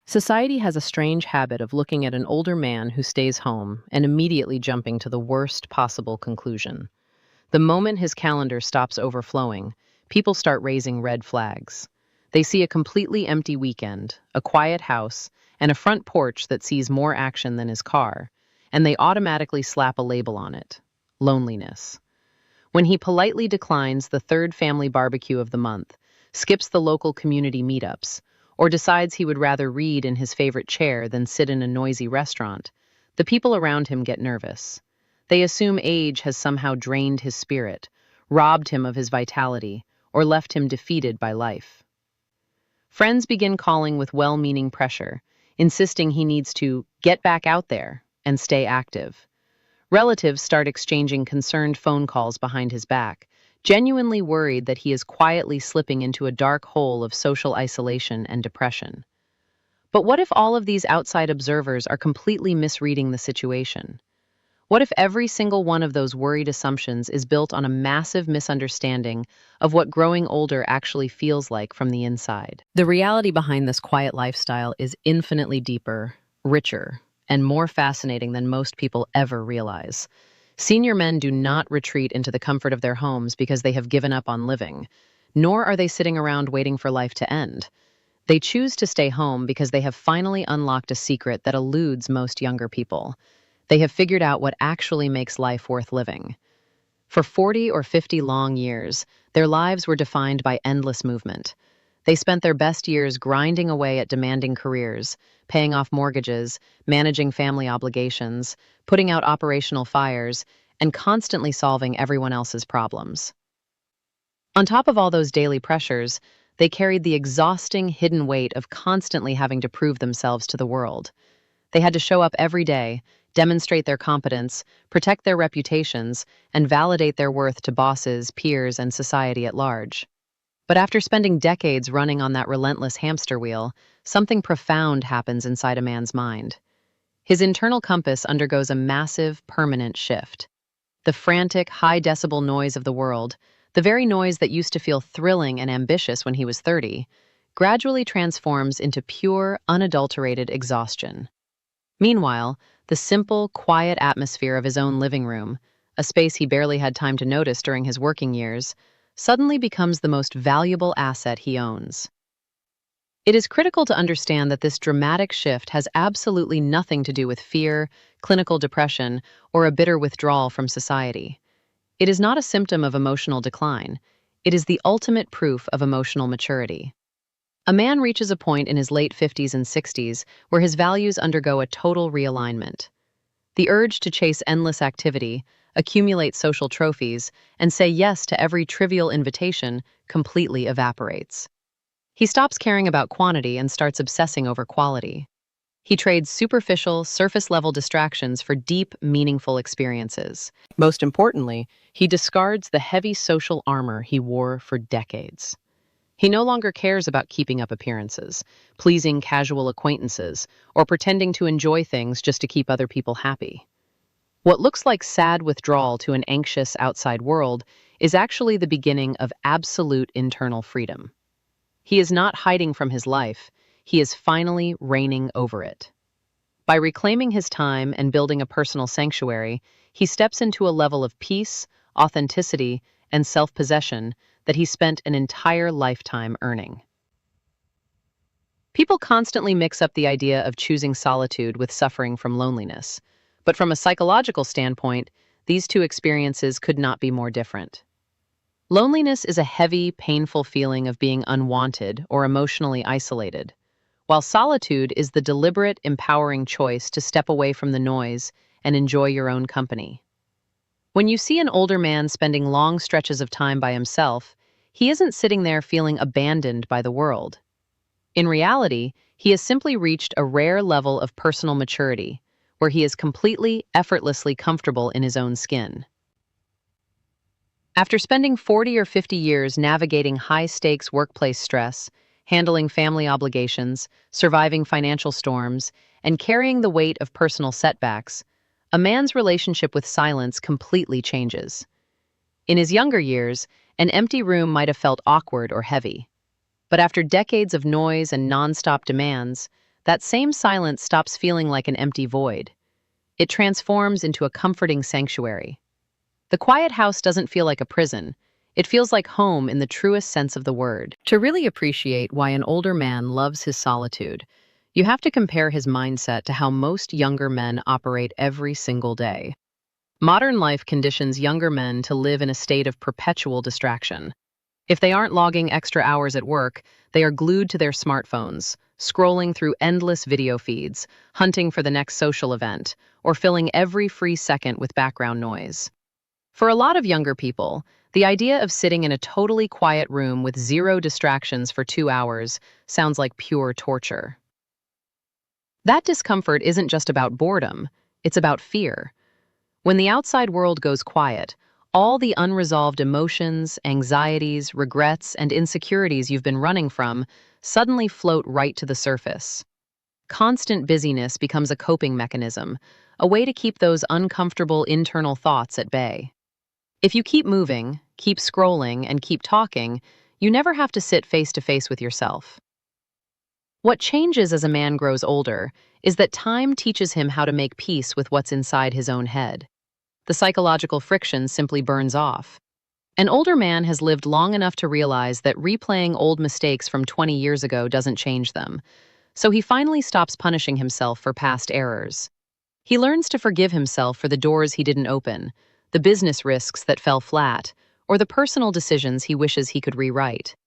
Society has a strange habit of looking at an older man who stays home and immediately jumping to the worst possible conclusion. The moment his calendar stops overflowing, people start raising red flags. They see a completely empty weekend, a quiet house, and a front porch that sees more action than his car, and they automatically slap a label on it: loneliness. When he politely declines the third family barbecue of the month, skips the local community meetups, or decides he would rather read in his favorite chair than sit in a noisy restaurant, the people around him get nervous. They assume age has somehow drained his spirit, robbed him of his vitality, or left him defeated by life. Friends begin calling with well-meaning pressure, insisting he needs to get back out there and stay active. Relatives start exchanging concerned phone calls behind his back, genuinely worried that he is quietly slipping into a dark hole of social isolation and depression. But what if all of these outside observers are completely misreading the situation? What if every single one of those worried assumptions is built on a massive misunderstanding of what growing older actually feels like from the inside? The reality behind this quiet lifestyle is infinitely deeper, richer, and more fascinating than most people ever realize. Senior men do not retreat into the comfort of their homes because they have given up on living, nor are they sitting around waiting for life to end. They choose to stay home because they have finally unlocked a secret that eludes most younger people. They have figured out what actually makes life worth living. For 40 or 50 long years, their lives were defined by endless movement. They spent their best years grinding away at demanding careers, paying off mortgages, managing family obligations, putting out operational fires, and constantly solving everyone else's problems. On top of all those daily pressures, they carried the exhausting hidden weight of constantly having to prove themselves to the world. They had to show up every day, demonstrate their competence, protect their reputations, and validate their worth to bosses, peers, and society at large. But after spending decades running on that relentless hamster wheel, something profound happens inside a man's mind. His internal compass undergoes a massive, permanent shift. The frantic, high-decibel noise of the world, the very noise that used to feel thrilling and ambitious when he was 30, gradually transforms into pure, unadulterated exhaustion. Meanwhile, the simple, quiet atmosphere of his own living room, a space he barely had time to notice during his working years, suddenly becomes the most valuable asset he owns. It is critical to understand that this dramatic shift has absolutely nothing to do with fear, clinical depression, or a bitter withdrawal from society. It is not a symptom of emotional decline. It is the ultimate proof of emotional maturity. A man reaches a point in his late 50s and 60s where his values undergo a total realignment. The urge to chase endless activity, accumulate social trophies, and say yes to every trivial invitation completely evaporates. He stops caring about quantity and starts obsessing over quality. He trades superficial, surface-level distractions for deep, meaningful experiences. Most importantly, he discards the heavy social armor he wore for decades. He no longer cares about keeping up appearances, pleasing casual acquaintances, or pretending to enjoy things just to keep other people happy. What looks like sad withdrawal to an anxious outside world is actually the beginning of absolute internal freedom. He is not hiding from his life, he is finally reigning over it. By reclaiming his time and building a personal sanctuary, he steps into a level of peace, authenticity, and self-possession that he spent an entire lifetime earning. People constantly mix up the idea of choosing solitude with suffering from loneliness, but from a psychological standpoint, these two experiences could not be more different. Loneliness is a heavy, painful feeling of being unwanted or emotionally isolated, while solitude is the deliberate, empowering choice to step away from the noise and enjoy your own company. When you see an older man spending long stretches of time by himself, he isn't sitting there feeling abandoned by the world. In reality, he has simply reached a rare level of personal maturity, where he is completely, effortlessly comfortable in his own skin. After spending 40 or 50 years navigating high-stakes workplace stress, handling family obligations, surviving financial storms, and carrying the weight of personal setbacks, a man's relationship with silence completely changes. In his younger years, an empty room might have felt awkward or heavy. But after decades of noise and nonstop demands, that same silence stops feeling like an empty void. It transforms into a comforting sanctuary. The quiet house doesn't feel like a prison. It feels like home in the truest sense of the word. To really appreciate why an older man loves his solitude, you have to compare his mindset to how most younger men operate every single day. Modern life conditions younger men to live in a state of perpetual distraction. If they aren't logging extra hours at work, they are glued to their smartphones, scrolling through endless video feeds, hunting for the next social event, or filling every free second with background noise. For a lot of younger people, the idea of sitting in a totally quiet room with zero distractions for 2 hours sounds like pure torture. That discomfort isn't just about boredom, it's about fear. When the outside world goes quiet, all the unresolved emotions, anxieties, regrets, and insecurities you've been running from suddenly float right to the surface. Constant busyness becomes a coping mechanism, a way to keep those uncomfortable internal thoughts at bay. If you keep moving, keep scrolling, and keep talking, you never have to sit face to face with yourself. What changes as a man grows older is that time teaches him how to make peace with what's inside his own head. The psychological friction simply burns off. An older man has lived long enough to realize that replaying old mistakes from 20 years ago doesn't change them, so he finally stops punishing himself for past errors. He learns to forgive himself for the doors he didn't open, the business risks that fell flat, or the personal decisions he wishes he could rewrite.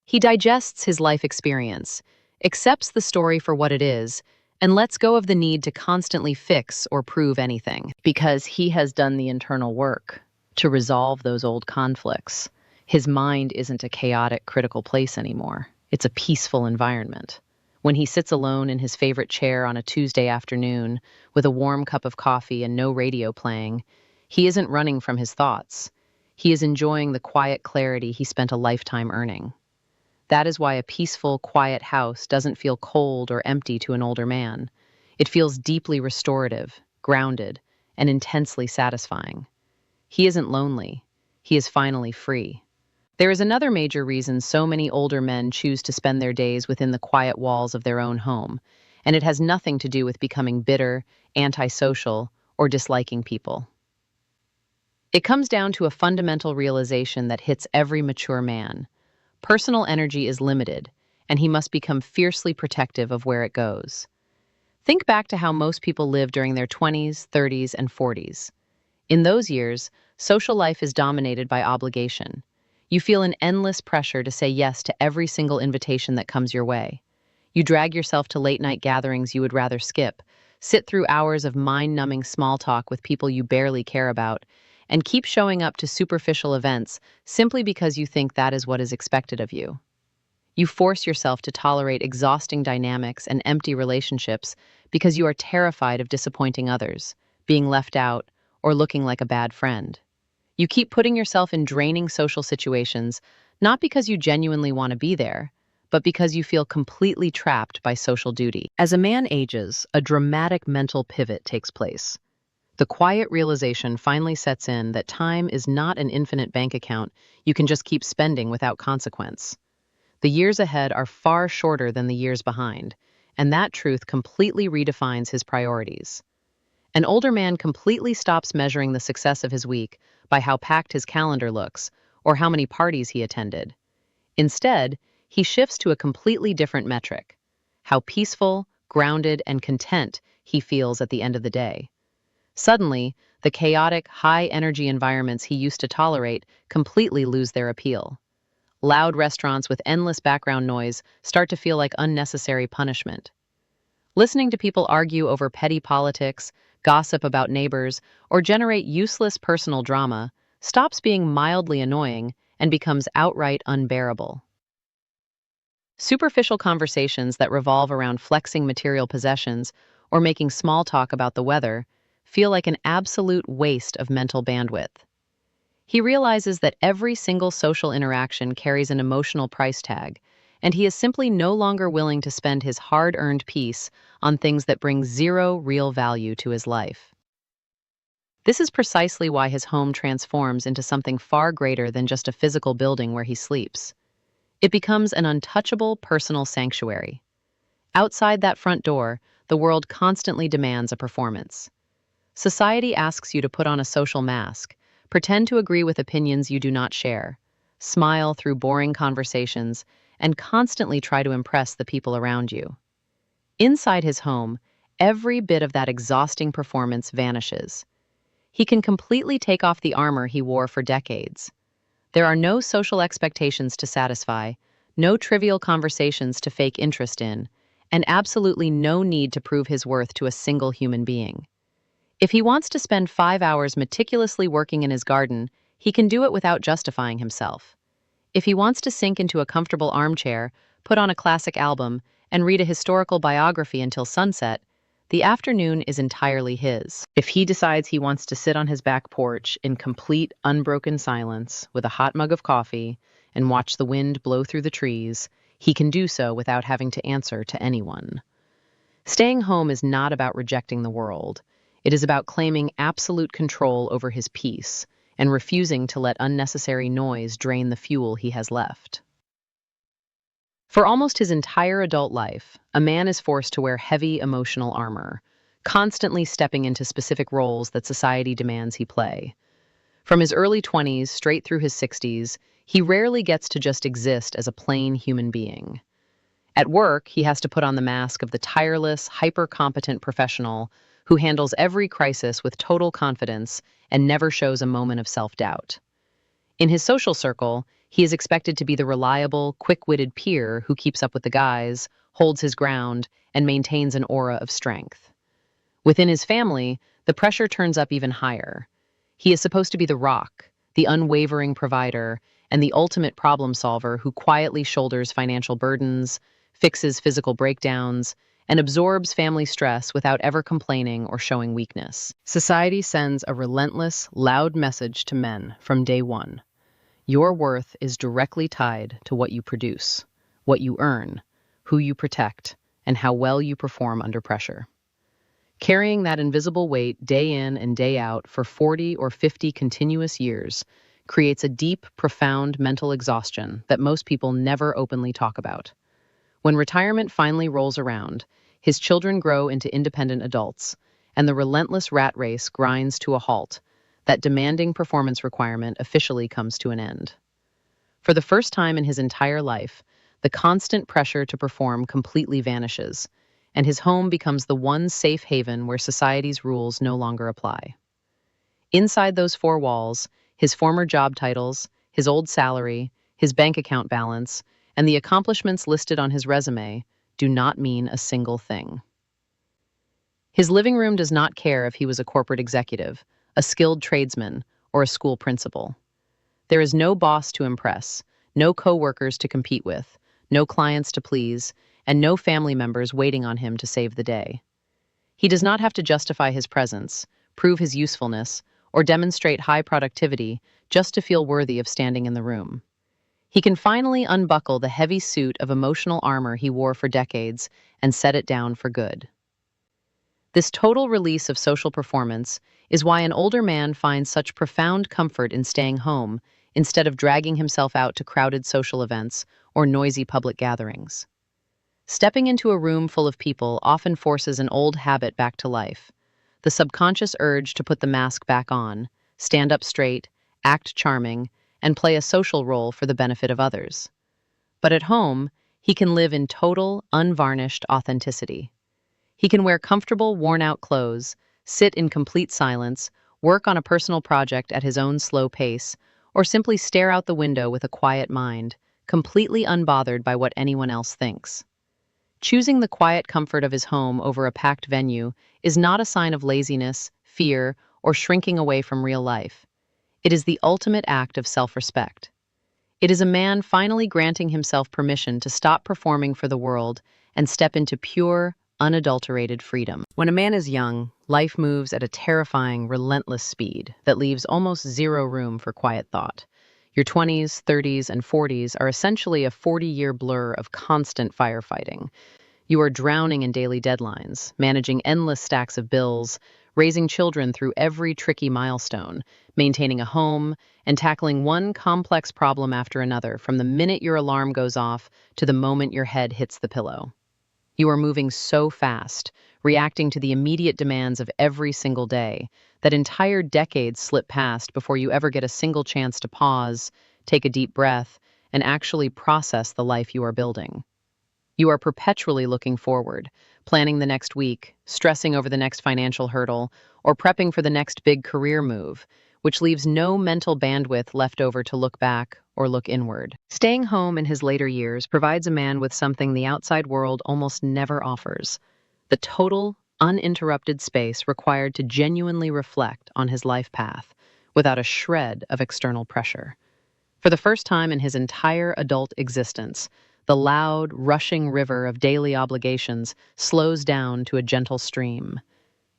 He digests his life experience, accepts the story for what it is, and lets go of the need to constantly fix or prove anything, because he has done the internal work to resolve those old conflicts. His mind isn't a chaotic, critical place anymore. It's a peaceful environment. When he sits alone in his favorite chair on a Tuesday afternoon with a warm cup of coffee and no radio playing, he isn't running from his thoughts. He is enjoying the quiet clarity he spent a lifetime earning. That is why a peaceful, quiet house doesn't feel cold or empty to an older man. It feels deeply restorative, grounded, and intensely satisfying. He isn't lonely. He is finally free. There is another major reason so many older men choose to spend their days within the quiet walls of their own home, and it has nothing to do with becoming bitter, antisocial, or disliking people. It comes down to a fundamental realization that hits every mature man. Personal energy is limited, and he must become fiercely protective of where it goes. Think back to how most people live during their 20s, 30s, and 40s. In those years, social life is dominated by obligation. You feel an endless pressure to say yes to every single invitation that comes your way. You drag yourself to late-night gatherings you would rather skip, sit through hours of mind-numbing small talk with people you barely care about, and keep showing up to superficial events simply because you think that is what is expected of you. You force yourself to tolerate exhausting dynamics and empty relationships because you are terrified of disappointing others, being left out, or looking like a bad friend. You keep putting yourself in draining social situations, not because you genuinely want to be there, but because you feel completely trapped by social duty. As a man ages, a dramatic mental pivot takes place. The quiet realization finally sets in that time is not an infinite bank account you can just keep spending without consequence. The years ahead are far shorter than the years behind, and that truth completely redefines his priorities. An older man completely stops measuring the success of his week by how packed his calendar looks or how many parties he attended. Instead, he shifts to a completely different metric: how peaceful, grounded, and content he feels at the end of the day. Suddenly, the chaotic, high-energy environments he used to tolerate completely lose their appeal. Loud restaurants with endless background noise start to feel like unnecessary punishment. Listening to people argue over petty politics, gossip about neighbors, or generate useless personal drama stops being mildly annoying and becomes outright unbearable. Superficial conversations that revolve around flexing material possessions or making small talk about the weather feel like an absolute waste of mental bandwidth. He realizes that every single social interaction carries an emotional price tag, and he is simply no longer willing to spend his hard-earned peace on things that bring zero real value to his life. This is precisely why his home transforms into something far greater than just a physical building where he sleeps. It becomes an untouchable personal sanctuary. Outside that front door, the world constantly demands a performance. Society asks you to put on a social mask, pretend to agree with opinions you do not share, smile through boring conversations, and constantly try to impress the people around you. Inside his home, every bit of that exhausting performance vanishes. He can completely take off the armor he wore for decades. There are no social expectations to satisfy, no trivial conversations to fake interest in, and absolutely no need to prove his worth to a single human being. If he wants to spend 5 hours meticulously working in his garden, he can do it without justifying himself. If he wants to sink into a comfortable armchair, put on a classic album, and read a historical biography until sunset, the afternoon is entirely his. If he decides he wants to sit on his back porch in complete, unbroken silence with a hot mug of coffee and watch the wind blow through the trees, he can do so without having to answer to anyone. Staying home is not about rejecting the world. It is about claiming absolute control over his peace and refusing to let unnecessary noise drain the fuel he has left. For almost his entire adult life, a man is forced to wear heavy emotional armor, constantly stepping into specific roles that society demands he play. From his early 20s straight through his 60s, he rarely gets to just exist as a plain human being. At work, he has to put on the mask of the tireless, hyper-competent professional who handles every crisis with total confidence and never shows a moment of self-doubt. In his social circle, he is expected to be the reliable, quick-witted peer who keeps up with the guys, holds his ground, and maintains an aura of strength. Within his family, the pressure turns up even higher. He is supposed to be the rock, the unwavering provider, and the ultimate problem solver who quietly shoulders financial burdens, fixes physical breakdowns, and absorbs family stress without ever complaining or showing weakness. Society sends a relentless, loud message to men from day one. Your worth is directly tied to what you produce, what you earn, who you protect, and how well you perform under pressure. Carrying that invisible weight day in and day out for 40 or 50 continuous years creates a deep, profound mental exhaustion that most people never openly talk about. When retirement finally rolls around, his children grow into independent adults, and the relentless rat race grinds to a halt. That demanding performance requirement officially comes to an end. For the first time in his entire life, the constant pressure to perform completely vanishes, and his home becomes the one safe haven where society's rules no longer apply. Inside those four walls, his former job titles, his old salary, his bank account balance, and the accomplishments listed on his resume do not mean a single thing. His living room does not care if he was a corporate executive, a skilled tradesman, or a school principal. There is no boss to impress, no coworkers to compete with, no clients to please, and no family members waiting on him to save the day. He does not have to justify his presence, prove his usefulness, or demonstrate high productivity just to feel worthy of standing in the room. He can finally unbuckle the heavy suit of emotional armor he wore for decades and set it down for good. This total release of social performance is why an older man finds such profound comfort in staying home instead of dragging himself out to crowded social events or noisy public gatherings. Stepping into a room full of people often forces an old habit back to life, the subconscious urge to put the mask back on, stand up straight, act charming, and play a social role for the benefit of others. But at home, he can live in total, unvarnished authenticity. He can wear comfortable, worn-out clothes, sit in complete silence, work on a personal project at his own slow pace, or simply stare out the window with a quiet mind, completely unbothered by what anyone else thinks. Choosing the quiet comfort of his home over a packed venue is not a sign of laziness, fear, or shrinking away from real life. It is the ultimate act of self-respect. It is a man finally granting himself permission to stop performing for the world and step into pure, unadulterated freedom. When a man is young, life moves at a terrifying, relentless speed that leaves almost zero room for quiet thought. Your 20s, 30s, and 40s are essentially a 40-year blur of constant firefighting. You are drowning in daily deadlines, managing endless stacks of bills, raising children through every tricky milestone, maintaining a home, and tackling one complex problem after another from the minute your alarm goes off to the moment your head hits the pillow. You are moving so fast, reacting to the immediate demands of every single day, that entire decades slip past before you ever get a single chance to pause, take a deep breath, and actually process the life you are building. You are perpetually looking forward, planning the next week, stressing over the next financial hurdle, or prepping for the next big career move, which leaves no mental bandwidth left over to look back or look inward. Staying home in his later years provides a man with something the outside world almost never offers: the total, uninterrupted space required to genuinely reflect on his life path without a shred of external pressure. For the first time in his entire adult existence, the loud, rushing river of daily obligations slows down to a gentle stream.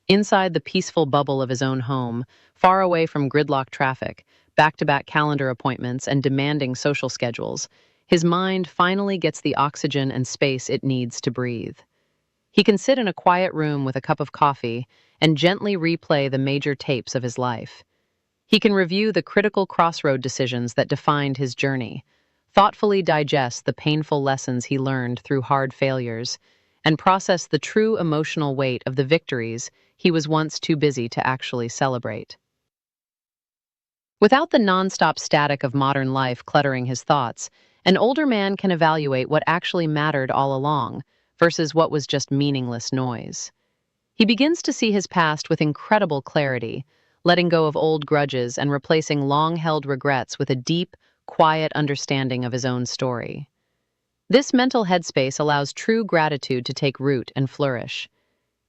Inside the peaceful bubble of his own home, far away from gridlock traffic, back-to-back calendar appointments, and demanding social schedules, his mind finally gets the oxygen and space it needs to breathe. He can sit in a quiet room with a cup of coffee and gently replay the major tapes of his life. He can review the critical crossroad decisions that defined his journey, thoughtfully digest the painful lessons he learned through hard failures, and process the true emotional weight of the victories he was once too busy to actually celebrate. Without the nonstop static of modern life cluttering his thoughts, an older man can evaluate what actually mattered all along versus what was just meaningless noise. He begins to see his past with incredible clarity, letting go of old grudges and replacing long-held regrets with a deep, quiet understanding of his own story. This mental headspace allows true gratitude to take root and flourish.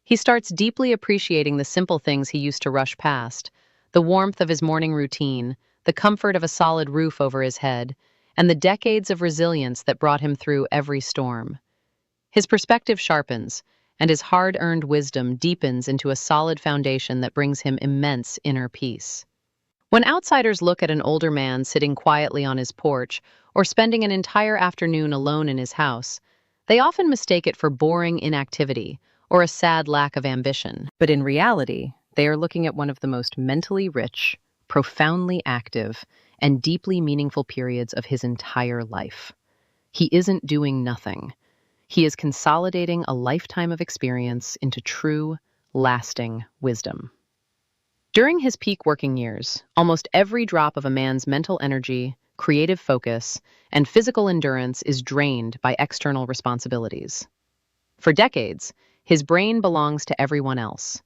He starts deeply appreciating the simple things he used to rush past: the warmth of his morning routine, the comfort of a solid roof over his head, and the decades of resilience that brought him through every storm. His perspective sharpens, and his hard-earned wisdom deepens into a solid foundation that brings him immense inner peace. When outsiders look at an older man sitting quietly on his porch or spending an entire afternoon alone in his house, they often mistake it for boring inactivity or a sad lack of ambition. But in reality, they are looking at one of the most mentally rich, profoundly active, and deeply meaningful periods of his entire life. He isn't doing nothing. He is consolidating a lifetime of experience into true, lasting wisdom. During his peak working years, almost every drop of a man's mental energy, creative focus, and physical endurance is drained by external responsibilities. For decades, his brain belongs to everyone else.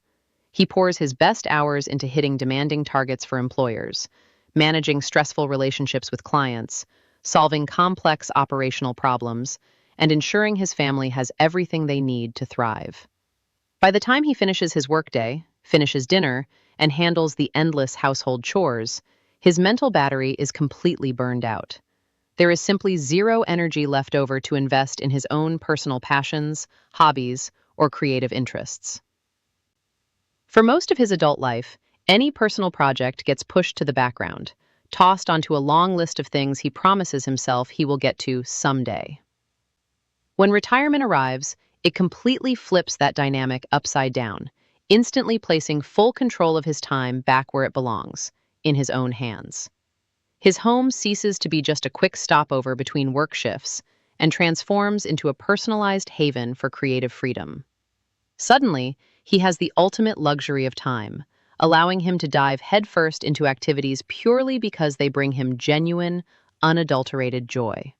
He pours his best hours into hitting demanding targets for employers, managing stressful relationships with clients, solving complex operational problems, and ensuring his family has everything they need to thrive. By the time he finishes his workday, finishes dinner, and handles the endless household chores, his mental battery is completely burned out. There is simply zero energy left over to invest in his own personal passions, hobbies, or creative interests. For most of his adult life, any personal project gets pushed to the background, tossed onto a long list of things he promises himself he will get to someday. When retirement arrives, it completely flips that dynamic upside down, instantly placing full control of his time back where it belongs, in his own hands. His home ceases to be just a quick stopover between work shifts and transforms into a personalized haven for creative freedom. Suddenly, he has the ultimate luxury of time, allowing him to dive headfirst into activities purely because they bring him genuine, unadulterated joy.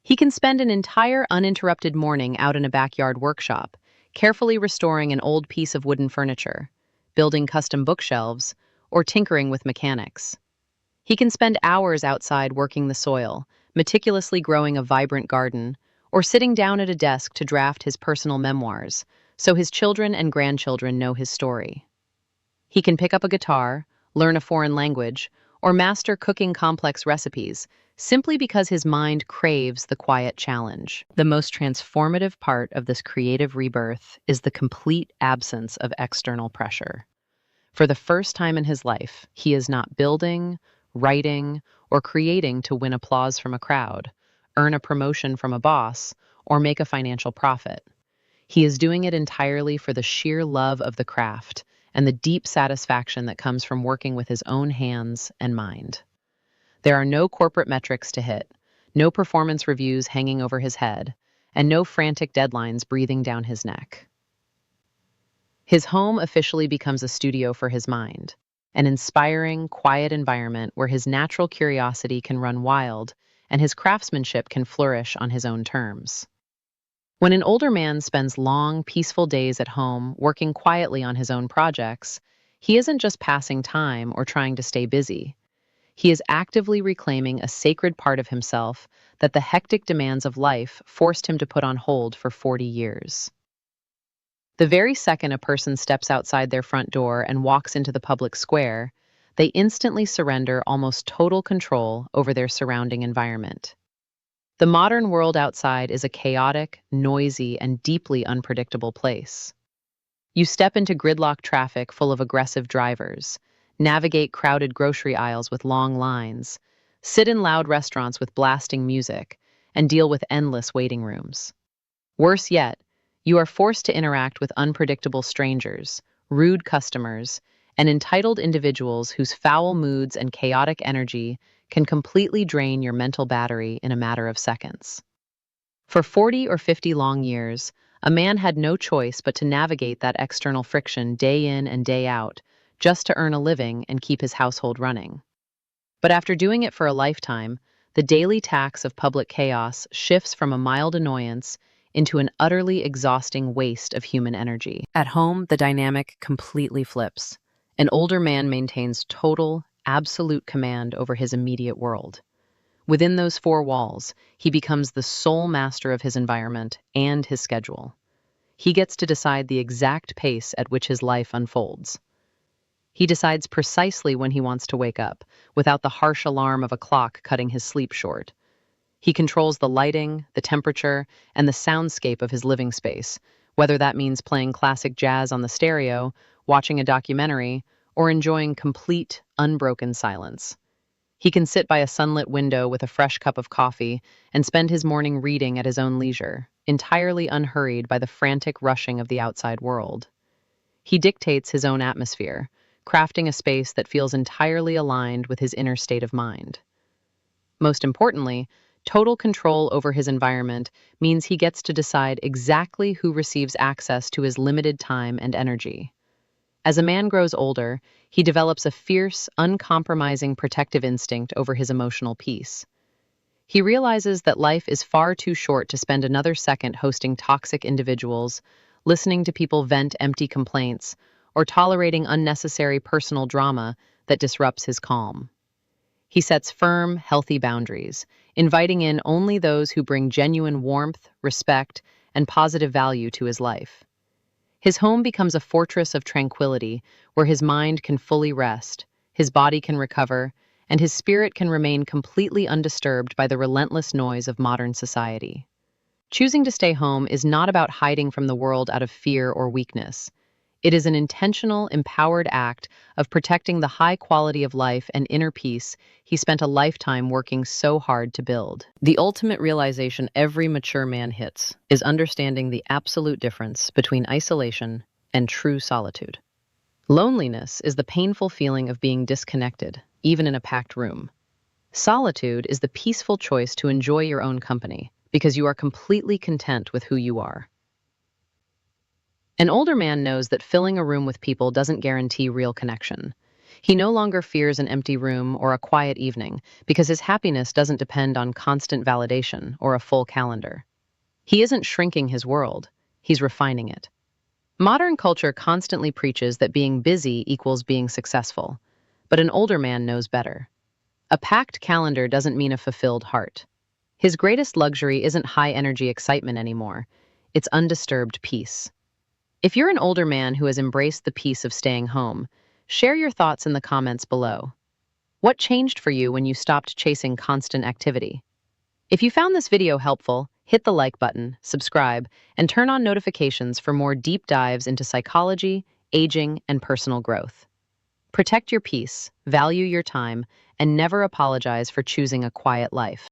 He can spend an entire uninterrupted morning out in a backyard workshop, carefully restoring an old piece of wooden furniture, building custom bookshelves, or tinkering with mechanics. He can spend hours outside working the soil, meticulously growing a vibrant garden, or sitting down at a desk to draft his personal memoirs, so his children and grandchildren know his story. He can pick up a guitar, learn a foreign language, or master cooking complex recipes, simply because his mind craves the quiet challenge. The most transformative part of this creative rebirth is the complete absence of external pressure. For the first time in his life, he is not building, writing, or creating to win applause from a crowd, earn a promotion from a boss, or make a financial profit. He is doing it entirely for the sheer love of the craft and the deep satisfaction that comes from working with his own hands and mind. There are no corporate metrics to hit, no performance reviews hanging over his head, and no frantic deadlines breathing down his neck. His home officially becomes a studio for his mind, an inspiring, quiet environment where his natural curiosity can run wild and his craftsmanship can flourish on his own terms. When an older man spends long, peaceful days at home working quietly on his own projects, he isn't just passing time or trying to stay busy. He is actively reclaiming a sacred part of himself that the hectic demands of life forced him to put on hold for 40 years. The very second a person steps outside their front door and walks into the public square, they instantly surrender almost total control over their surrounding environment. The modern world outside is a chaotic, noisy, and deeply unpredictable place. You step into gridlock traffic full of aggressive drivers, navigate crowded grocery aisles with long lines, sit in loud restaurants with blasting music, and deal with endless waiting rooms. Worse yet, you are forced to interact with unpredictable strangers, rude customers, and entitled individuals whose foul moods and chaotic energy can completely drain your mental battery in a matter of seconds. For 40 or 50 long years, a man had no choice but to navigate that external friction day in and day out, just to earn a living and keep his household running. But after doing it for a lifetime, the daily tax of public chaos shifts from a mild annoyance into an utterly exhausting waste of human energy. At home, the dynamic completely flips. An older man maintains total, absolute command over his immediate world. Within those four walls, he becomes the sole master of his environment and his schedule. He gets to decide the exact pace at which his life unfolds. He decides precisely when he wants to wake up, without the harsh alarm of a clock cutting his sleep short. He controls the lighting, the temperature, and the soundscape of his living space, whether that means playing classic jazz on the stereo, watching a documentary, or enjoying complete, unbroken silence. He can sit by a sunlit window with a fresh cup of coffee and spend his morning reading at his own leisure, entirely unhurried by the frantic rushing of the outside world. He dictates his own atmosphere, crafting a space that feels entirely aligned with his inner state of mind. Most importantly, total control over his environment means he gets to decide exactly who receives access to his limited time and energy. As a man grows older, he develops a fierce, uncompromising protective instinct over his emotional peace. He realizes that life is far too short to spend another second hosting toxic individuals, listening to people vent empty complaints, or tolerating unnecessary personal drama that disrupts his calm. He sets firm, healthy boundaries, inviting in only those who bring genuine warmth, respect, and positive value to his life. His home becomes a fortress of tranquility where his mind can fully rest, his body can recover, and his spirit can remain completely undisturbed by the relentless noise of modern society. Choosing to stay home is not about hiding from the world out of fear or weakness. It is an intentional, empowered act of protecting the high quality of life and inner peace he spent a lifetime working so hard to build. The ultimate realization every mature man hits is understanding the absolute difference between isolation and true solitude. Loneliness is the painful feeling of being disconnected, even in a packed room. Solitude is the peaceful choice to enjoy your own company because you are completely content with who you are. An older man knows that filling a room with people doesn't guarantee real connection. He no longer fears an empty room or a quiet evening because his happiness doesn't depend on constant validation or a full calendar. He isn't shrinking his world, he's refining it. Modern culture constantly preaches that being busy equals being successful, but an older man knows better. A packed calendar doesn't mean a fulfilled heart. His greatest luxury isn't high-energy excitement anymore, it's undisturbed peace. If you're an older man who has embraced the peace of staying home, share your thoughts in the comments below. What changed for you when you stopped chasing constant activity? If you found this video helpful, hit the like button, subscribe, and turn on notifications for more deep dives into psychology, aging, and personal growth. Protect your peace, value your time, and never apologize for choosing a quiet life.